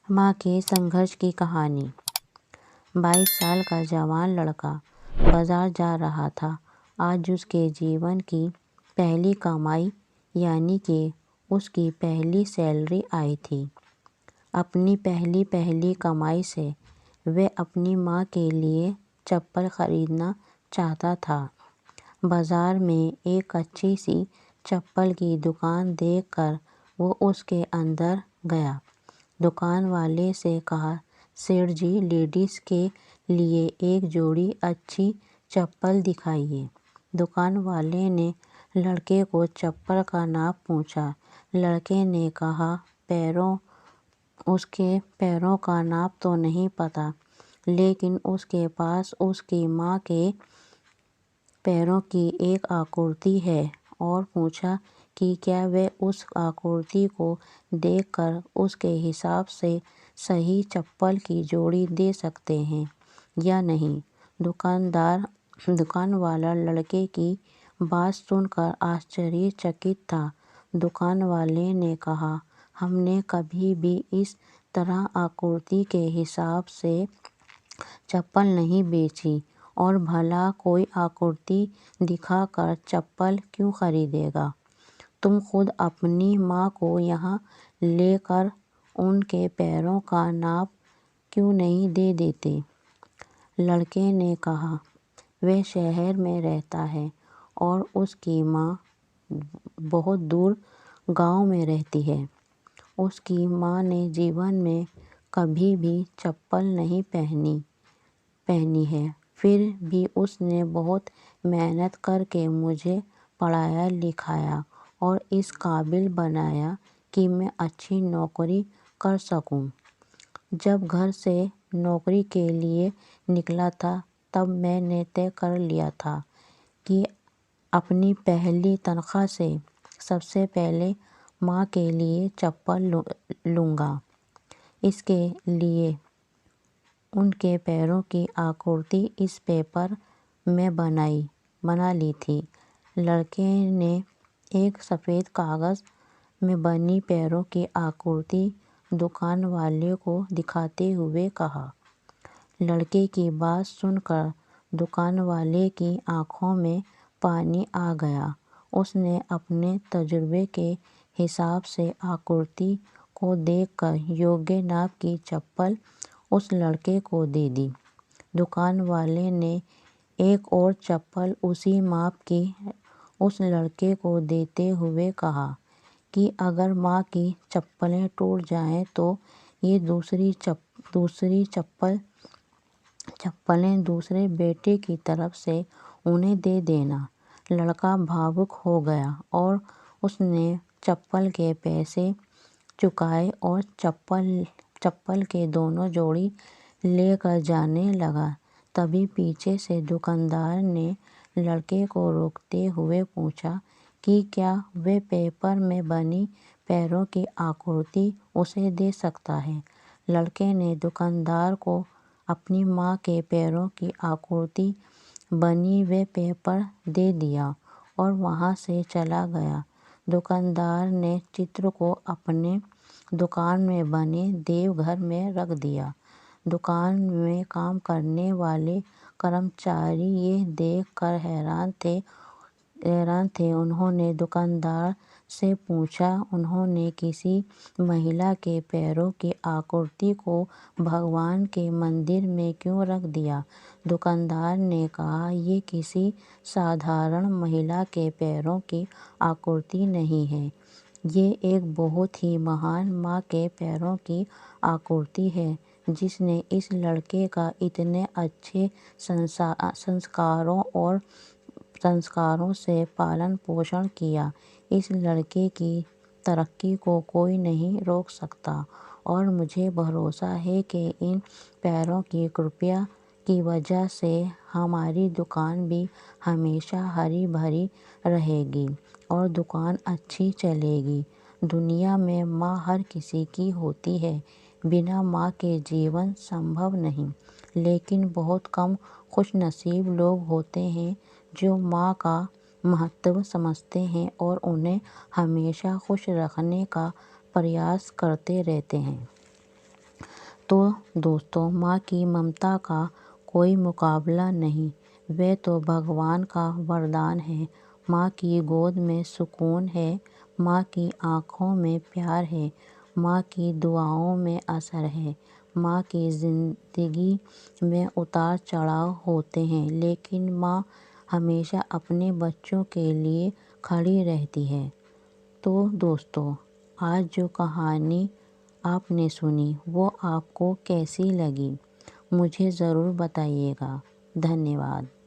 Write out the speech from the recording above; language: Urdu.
ماں کے سنگھرش کی کہانی۔ 22 سال کا جوان لڑکا بازار جا رہا تھا۔ آج اس کے جیون کی پہلی کمائی یعنی کہ اس کی پہلی سیلری آئی تھی۔ اپنی پہلی کمائی سے وہ اپنی ماں کے لیے چپل خریدنا چاہتا تھا۔ بازار میں ایک اچھی سی چپل کی دکان دیکھ کر وہ اس کے اندر گیا۔ دکان والے سے کہا، "سیٹھ جی، لیڈیز کے لیے ایک جوڑی اچھی چپل دکھائیے۔" دکان والے نے لڑکے کو چپل کا ناپ پوچھا۔ لڑکے نے کہا، اس کے پیروں کا ناپ تو نہیں پتا، لیکن اس کے پاس اس کی ماں کے پیروں کی ایک آکرتی ہے، اور پوچھا کہ کیا وہ اس آکرتی کو دیکھ کر اس کے حساب سے صحیح چپل کی جوڑی دے سکتے ہیں یا نہیں۔ دکان والا لڑکے کی بات سن کر آشچریہ چکت تھا۔ دکان والے نے کہا، "ہم نے کبھی بھی اس طرح آکرتی کے حساب سے چپل نہیں بیچی، اور بھلا کوئی آکرتی دکھا کر چپل کیوں خریدے گا؟ تم خود اپنی ماں کو یہاں لے کر ان کے پیروں کا ناپ کیوں نہیں دے دیتے؟" لڑکے نے کہا، "وہ شہر میں رہتا ہے اور اس کی ماں بہت دور گاؤں میں رہتی ہے۔ اس کی ماں نے جیون میں کبھی بھی چپل نہیں پہنی ہے، پھر بھی اس نے بہت محنت کر کے مجھے پڑھایا لکھایا اور اس قابل بنایا کہ میں اچھی نوکری کر سکوں۔ جب گھر سے نوکری کے لیے نکلا تھا، تب میں نے طے کر لیا تھا کہ اپنی پہلی تنخواہ سے سب سے پہلے ماں کے لیے چپل لوں گا۔ اس کے لیے ان کے پیروں کی آکرتی اس پیپر میں بنا لی تھی۔" لڑکے نے ایک سفید کاغذ میں بنی پیروں کی آکرتی دکان والے کو دکھاتے ہوئے کہا۔ لڑکے کی بات سن کر دکان والے کی آنکھوں میں پانی آ گیا۔ اس نے اپنے تجربے کے حساب سے آکرتی کو دیکھ کر یوگیہ ناپ کی چپل اس لڑکے کو دے دی۔ دکان والے نے ایک اور چپل اسی ماپ کی اس لڑکے کو دیتے ہوئے کہا کہ اگر ماں کی چپلیں ٹوٹ جائیں تو یہ دوسری چپلیں دوسرے بیٹے کی طرف سے انہیں دے دینا۔ لڑکا بھاوک ہو گیا اور اس نے چپل کے پیسے چکائے اور چپل کے دونوں جوڑے لے کر جانے لگا۔ تبھی پیچھے سے دکاندار نے لڑکے کو روکتے ہوئے پوچھا کہ کیا وہ پیپر میں بنی پیروں کی آکرتی اسے دے سکتا ہے۔ لڑکے نے دکاندار کو اپنی ماں کے پیروں کی آکرتی بنی ہوئی پیپر دے دیا اور وہاں سے چلا گیا۔ دکاندار نے چتر کو اپنے دکان میں بنے دیو گھر میں رکھ دیا۔ دکان میں کام کرنے والے کرمچاری یہ دیکھ کر حیران تھے۔ انہوں نے دکاندار سے پوچھا، "انہوں نے کسی مہیلا کے پیروں کی آکرتی کو بھگوان کے مندر میں کیوں رکھ دیا؟" دکاندار نے کہا، "یہ کسی سادھارن مہیلا کے پیروں کی آکرتی نہیں ہے، یہ ایک بہت ہی مہان ماں کے پیروں کی آکرتی ہے، جس نے اس لڑکے کا اتنے اچھے سنسکاروں سے پالن پوشن کیا۔ اس لڑکے کی ترقی کو کوئی نہیں روک سکتا، اور مجھے بھروسہ ہے کہ ان پیروں کی کرپا کی وجہ سے ہماری دکان بھی ہمیشہ ہری بھری رہے گی اور دکان اچھی چلے گی۔ دنیا میں ماں ہر کسی کی ہوتی ہے، بنا ماں کے جیون سمبھو نہیں، لیکن بہت کم خوش نصیب لوگ ہوتے ہیں جو ماں کا مہتو سمجھتے ہیں اور انہیں ہمیشہ خوش رکھنے کا پریاس کرتے رہتے ہیں۔" تو دوستو، ماں کی ممتا کا کوئی مقابلہ نہیں، وہ تو بھگوان کا وردان ہے۔ ماں کی گود میں سکون ہے، ماں کی آنکھوں میں پیار ہے، ماں کی دعاؤں میں اثر ہے۔ ماں کی زندگی میں اتار چڑھاؤ ہوتے ہیں، لیکن ماں ہمیشہ اپنے بچوں کے لیے کھڑی رہتی ہے۔ تو دوستو، آج جو کہانی آپ نے سنی وہ آپ کو کیسی لگی؟ مجھے ضرور بتائیے گا۔ دھنیہ واد۔